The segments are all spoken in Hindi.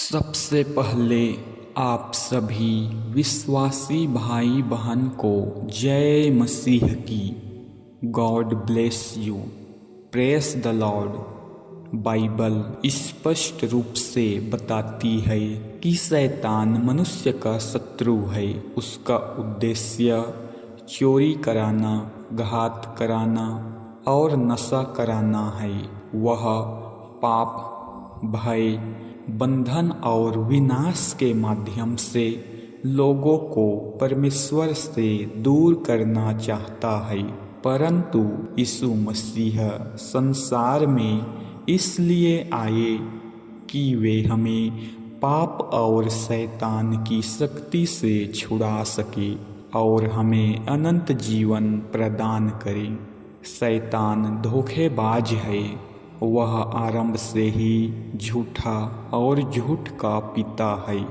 सबसे पहले आप सभी विश्वासी भाई बहन को जय मसीह की। God bless you. Press the Lord. Bible स्पष्ट रूप से बताती है कि शैतान मनुष्य का शत्रु है। उसका उद्देश्य चोरी कराना, घात कराना और नशा कराना है। वह पाप, भय, बंधन और विनाश के माध्यम से लोगों को परमेश्वर से दूर करना चाहता है। परंतु यीशु मसीह संसार में इसलिए आए कि वे हमें पाप और शैतान की शक्ति से छुड़ा सके और हमें अनंत जीवन प्रदान करे। शैतान धोखेबाज है। वह आरंभ से ही झूठा और झूठ का पिता है।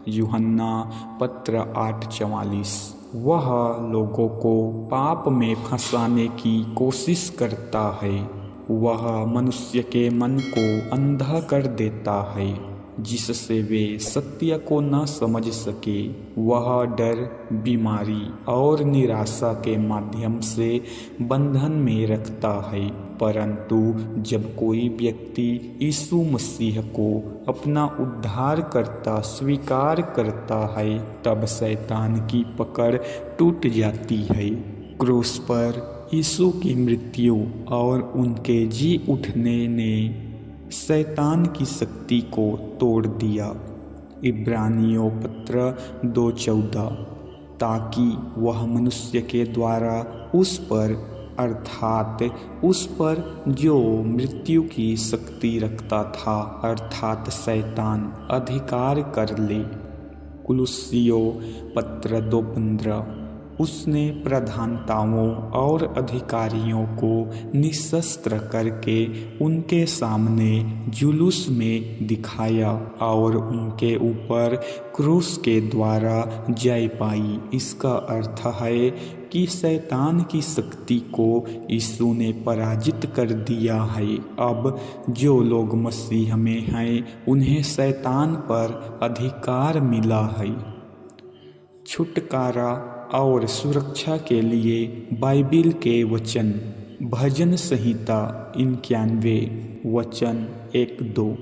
यूहन्ना पत्र 8:44। वह लोगों को पाप में फंसाने की कोशिश करता है। वह मनुष्य के मन को अंधा कर देता है जिससे वे सत्य को न समझ सके। वह डर, बीमारी और निराशा के माध्यम से बंधन में रखता है। परंतु जब कोई व्यक्ति यीशु मसीह को अपना उद्धारकर्ता स्वीकार करता है, तब शैतान की पकड़ टूट जाती है। क्रूस पर यीशु की मृत्यु और उनके जी उठने ने शैतान की शक्ति को तोड़ दिया। इब्रानियों पत्र 2:14। ताकि वह मनुष्य के द्वारा उस पर अर्थात उस पर जो मृत्यु की शक्ति रखता था अर्थात शैतान अधिकार कर ले। कुलुस्सियों पत्र 2:15। उसने प्रधानताओं और अधिकारियों को निशस्त्र करके उनके सामने जुलूस में दिखाया और उनके ऊपर क्रूस के द्वारा जय पाई। इसका अर्थ है कि शैतान की शक्ति को यीशु ने पराजित कर दिया है। अब जो लोग मसीह में हैं उन्हें शैतान पर अधिकार मिला है। छुटकारा और सुरक्षा के लिए बाइबिल के वचन। भजन संहिता 91 वचन 1-2।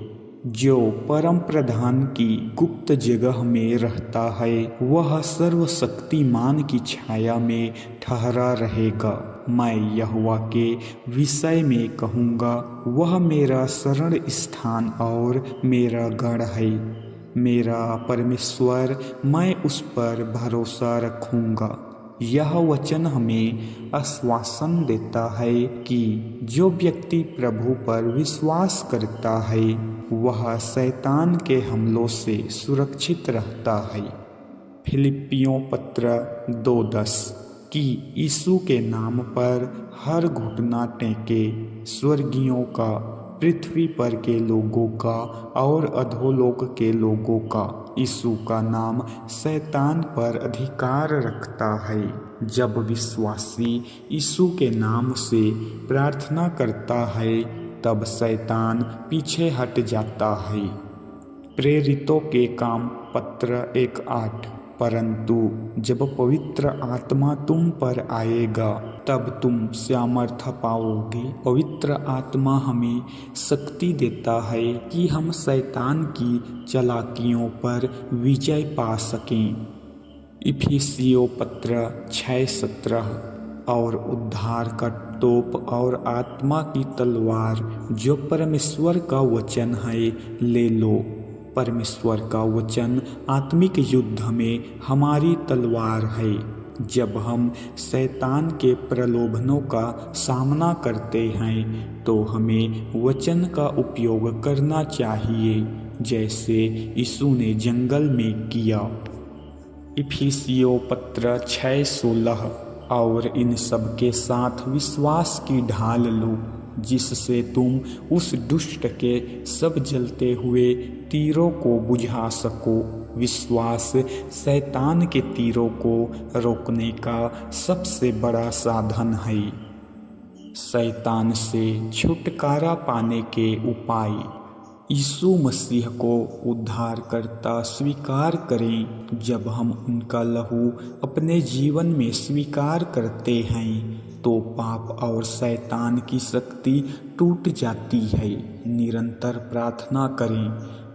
जो परम प्रधान की गुप्त जगह में रहता है वह सर्वशक्तिमान की छाया में ठहरा रहेगा। मैं यहोवा के विषय में कहूँगा, वह मेरा शरण स्थान और मेरा गढ़ है, मेरा परमेश्वर, मैं उस पर भरोसा रखूँगा। यह वचन हमें आश्वासन देता है कि जो व्यक्ति प्रभु पर विश्वास करता है वह शैतान के हमलों से सुरक्षित रहता है। फिलिप्पियों पत्र 2:10। कि यीशु के नाम पर हर घुटना टेके, स्वर्गीयों का, पृथ्वी पर के लोगों का और अधोलोक के लोगों का। यीशु का नाम शैतान पर अधिकार रखता है। जब विश्वासी यीशु के नाम से प्रार्थना करता है तब शैतान पीछे हट जाता है। प्रेरितों के काम पत्र 1:8। परंतु जब पवित्र आत्मा तुम पर आएगा तब तुम सामर्थ्य पाओगे। पवित्र आत्मा हमें शक्ति देता है कि हम शैतान की चालाकियों पर विजय पा सकें। इफिसियों पत्र 6:17। और उद्धार का तोप और आत्मा की तलवार जो परमेश्वर का वचन है ले लो। परमेश्वर का वचन आत्मिक युद्ध में हमारी तलवार है। जब हम शैतान के प्रलोभनों का सामना करते हैं तो हमें वचन का उपयोग करना चाहिए जैसे यीशु ने जंगल में किया। इफिसियों पत्र 6:16। और इन सब के साथ विश्वास की ढाल लो जिससे तुम उस दुष्ट के सब जलते हुए तीरों को बुझा सको। विश्वास शैतान के तीरों को रोकने का सबसे बड़ा साधन है। शैतान से छुटकारा पाने के उपाय। यीशु मसीह को उद्धारकर्ता स्वीकार करें। जब हम उनका लहू अपने जीवन में स्वीकार करते हैं तो पाप और शैतान की शक्ति टूट जाती है। निरंतर प्रार्थना करें।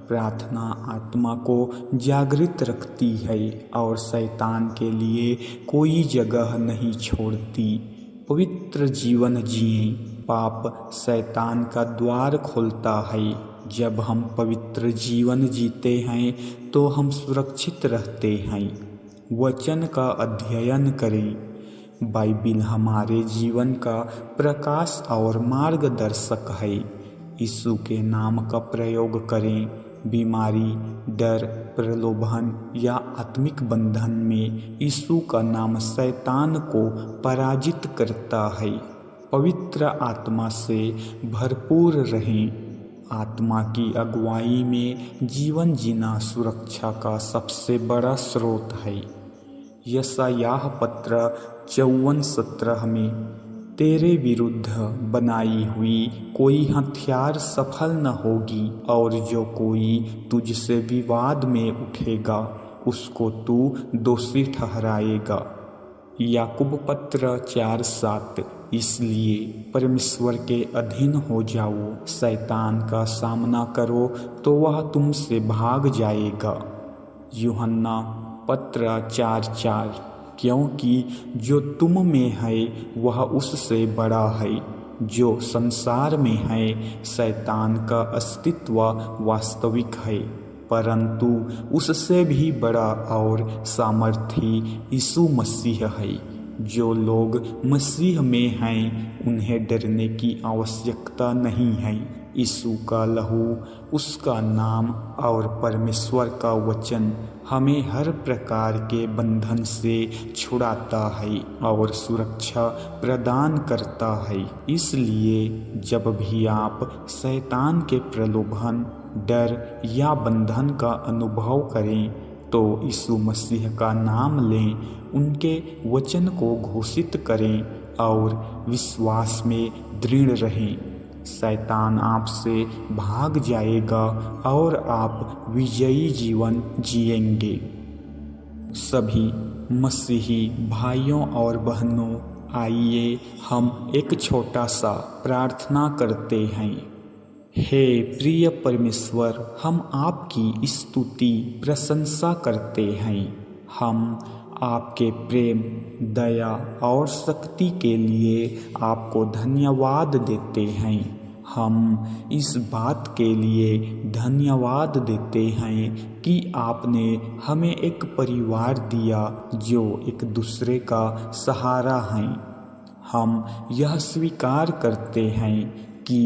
प्रार्थना आत्मा को जागृत रखती है और शैतान के लिए कोई जगह नहीं छोड़ती। पवित्र जीवन जिएं। पाप शैतान का द्वार खोलता है। जब हम पवित्र जीवन जीते हैं तो हम सुरक्षित रहते हैं। वचन का अध्ययन करें। बाइबिल हमारे जीवन का प्रकाश और मार्गदर्शक है। यीशु के नाम का प्रयोग करें। बीमारी, डर, प्रलोभन या आत्मिक बंधन में यीशु का नाम शैतान को पराजित करता है। पवित्र आत्मा से भरपूर रहें। आत्मा की अगुवाई में जीवन जीना सुरक्षा का सबसे बड़ा स्रोत है। यशायाह पत्र 54:17 में तेरे विरुद्ध बनाई हुई कोई हथियार सफल न होगी और जो कोई तुझसे विवाद में उठेगा उसको तू दोषी ठहराएगा। याकूब पत्र 4:7। इसलिए परमेश्वर के अधीन हो जाओ। शैतान का सामना करो तो वह तुमसे भाग जाएगा। यूहन्ना पत्र 4:4। क्योंकि जो तुम में है वह उससे बड़ा है। जो संसार में है शैतान का अस्तित्व वास्तविक है, परंतु उससे भी बड़ा और सामर्थी यीशु मसीह है। जो लोग मसीह में हैं उन्हें डरने की आवश्यकता नहीं है। यीशु का लहू, उसका नाम और परमेश्वर का वचन हमें हर प्रकार के बंधन से छुड़ाता है और सुरक्षा प्रदान करता है। इसलिए जब भी आप शैतान के प्रलोभन, डर या बंधन का अनुभव करें तो यीशु मसीह का नाम लें, उनके वचन को घोषित करें और विश्वास में दृढ़ रहें। शैतान आपसे भाग जाएगा और आप विजयी जीवन जिएंगे। सभी मसीही भाइयों और बहनों, आइए हम एक छोटा सा प्रार्थना करते हैं। हे प्रिय परमेश्वर, हम आपकी स्तुति प्रशंसा करते हैं। हम आपके प्रेम, दया और शक्ति के लिए आपको धन्यवाद देते हैं। हम इस बात के लिए धन्यवाद देते हैं कि आपने हमें एक परिवार दिया जो एक दूसरे का सहारा है। हम यह स्वीकार करते हैं कि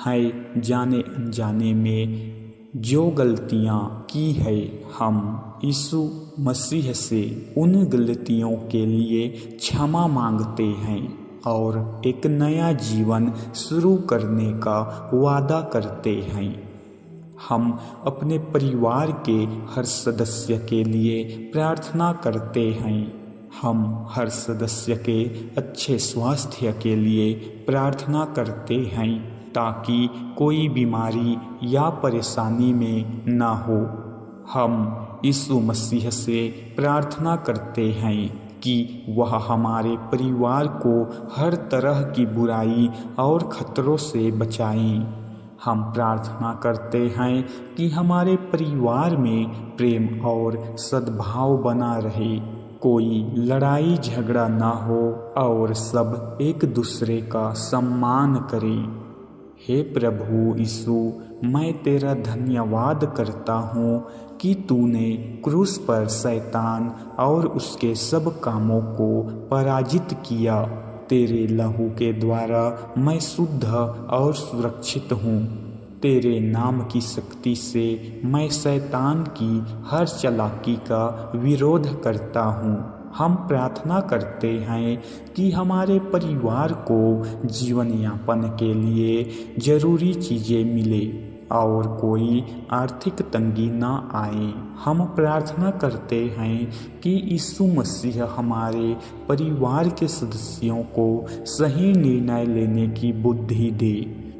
है जाने अनजाने में जो गलतियां की है, हम यीशु मसीह से उन गलतियों के लिए क्षमा मांगते हैं और एक नया जीवन शुरू करने का वादा करते हैं। हम अपने परिवार के हर सदस्य के लिए प्रार्थना करते हैं। हम हर सदस्य के अच्छे स्वास्थ्य के लिए प्रार्थना करते हैं ताकि कोई बीमारी या परेशानी में ना हो। हम यीशु मसीह से प्रार्थना करते हैं कि वह हमारे परिवार को हर तरह की बुराई और खतरों से बचाएं। हम प्रार्थना करते हैं कि हमारे परिवार में प्रेम और सद्भाव बना रहे, कोई लड़ाई झगड़ा ना हो और सब एक दूसरे का सम्मान करें। हे प्रभु यीशु, मैं तेरा धन्यवाद करता हूँ कि तूने क्रूस पर शैतान और उसके सब कामों को पराजित किया। तेरे लहू के द्वारा मैं शुद्ध और सुरक्षित हूँ। तेरे नाम की शक्ति से मैं शैतान की हर चालाकी का विरोध करता हूँ। हम प्रार्थना करते हैं कि हमारे परिवार को जीवन यापन के लिए जरूरी चीज़ें मिले और कोई आर्थिक तंगी ना आए। हम प्रार्थना करते हैं कि यीशु मसीह हमारे परिवार के सदस्यों को सही निर्णय लेने की बुद्धि दे।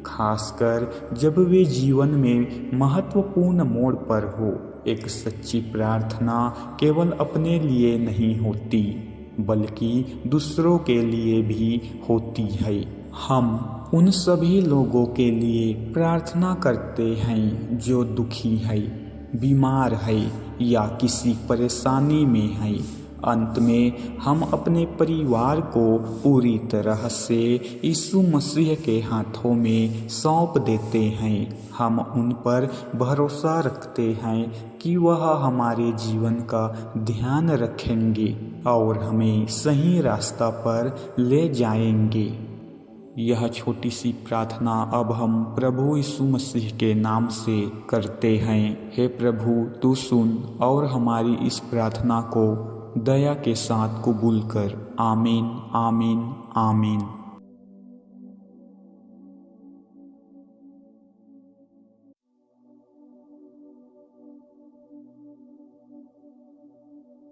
खासकर जब वे जीवन में महत्वपूर्ण मोड़ पर हो। एक सच्ची प्रार्थना केवल अपने लिए नहीं होती, बल्कि दूसरों के लिए भी होती है। हम उन सभी लोगों के लिए प्रार्थना करते हैं जो दुखी है, बीमार है या किसी परेशानी में है। अंत में हम अपने परिवार को पूरी तरह से यीशु मसीह के हाथों में सौंप देते हैं। हम उन पर भरोसा रखते हैं कि वह हमारे जीवन का ध्यान रखेंगे और हमें सही रास्ता पर ले जाएंगे। यह छोटी सी प्रार्थना अब हम प्रभु यीशु मसीह के नाम से करते हैं। हे प्रभु, तू सुन और हमारी इस प्रार्थना को दया के साथ कबूल कर। आमीन, आमीन, आमीन।